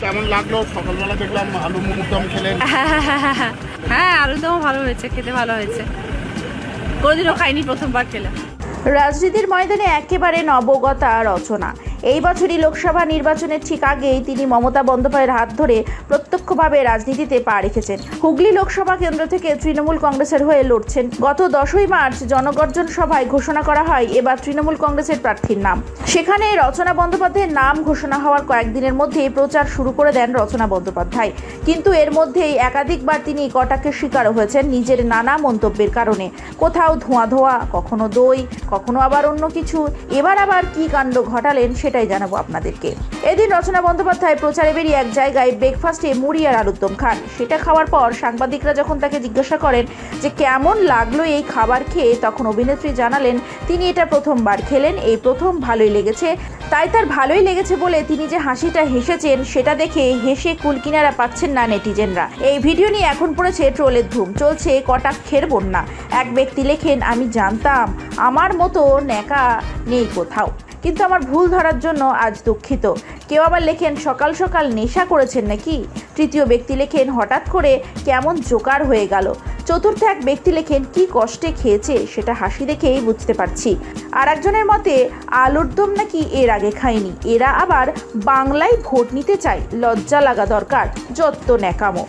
কেমন লাগলো? সকালবেলা দেখলাম আলু মুগের দম খেলেন। হ্যাঁ, আলুর দমও ভালো হয়েছে, খেতে ভালো হয়েছে, কোনোদিনও খাইনি, প্রথমবার খেলাম। রাজনীতির ময়দানে একেবারে নবগতা রচনা। এই বছরই লোকসভা নির্বাচনের ঠিক আগেই তিনি মমতা বন্দ্যোপাধ্যায়ের হাত ধরে প্রত্যক্ষভাবে রাজনীতিতে পা রেখেছেন। হুগলি লোকসভা কেন্দ্র থেকে তৃণমূল কংগ্রেসের হয়ে লড়ছেন। গত 10ই মার্চ জনগর্জন সভায় ঘোষণা করা হয় এবার তৃণমূল কংগ্রেসের প্রার্থীর নাম। সেখানে রচনা বন্দ্যোপাধ্যায়ের নাম ঘোষণা হওয়ার কয়েকদিনের মধ্যেই প্রচার শুরু করে দেন রচনা বন্দ্যোপাধ্যায়। কিন্তু এর মধ্যেই একাধিকবার তিনি কটাক্ষের শিকারও হয়েছেন নিজের নানা মন্তব্যের কারণে। কোথাও ধোঁয়া ধোঁয়া, কখনো দই, কখনো আবার অন্য কিছু। এবার আবার কি কাণ্ড ঘটালেন সেটাই জানাবো আপনাদেরকে। এদিন রচনা বন্দ্যোপাধ্যায় প্রচারে বেরিয়ে এক জায়গায় ব্রেকফাস্টে মুড়ি আর আলুর দম খান। সেটা খাওয়ার পর সাংবাদিকরা যখন তাকে জিজ্ঞাসা করেন যে কেমন লাগলো এই খাবার খেয়ে, তখন অভিনেত্রী জানালেন তিনি এটা প্রথমবার খেলেন, এই প্রথম ভালোই লেগেছে। তাই তার ভালোই লেগেছে বলে তিনি যে হাসিটা হেসেছেন সেটা দেখে হেসে কুলকিনারা পাচ্ছেন না নেটিজেনরা। এই ভিডিও নিয়ে এখন পড়েছে ট্রোলের ধুম, চলছে কটাক্ষের বন্যা। এক ব্যক্তি লেখেন, আমি জানতাম আমার মতো ন্যাকা নেই কোথাও, কিন্তু আমার ভুল ধরার জন্য আজ দুঃখিত। কেউ আবার লেখেন, সকাল সকাল নেশা করেছেন নাকি? তৃতীয় ব্যক্তি লেখেন, হঠাৎ করে কেমন জোকার হয়ে গেল। চতুর্থ এক ব্যক্তি লেখেন, কি কষ্টে খেয়েছে সেটা হাসি দেখেই বুঝতে পারছি। আর একজনের মতে, আলুর দম নাকি এর আগে খায়নি, এরা আবার বাংলায় ভোট নিতে চায়, লজ্জা লাগা দরকার, যত ন্যাকামো।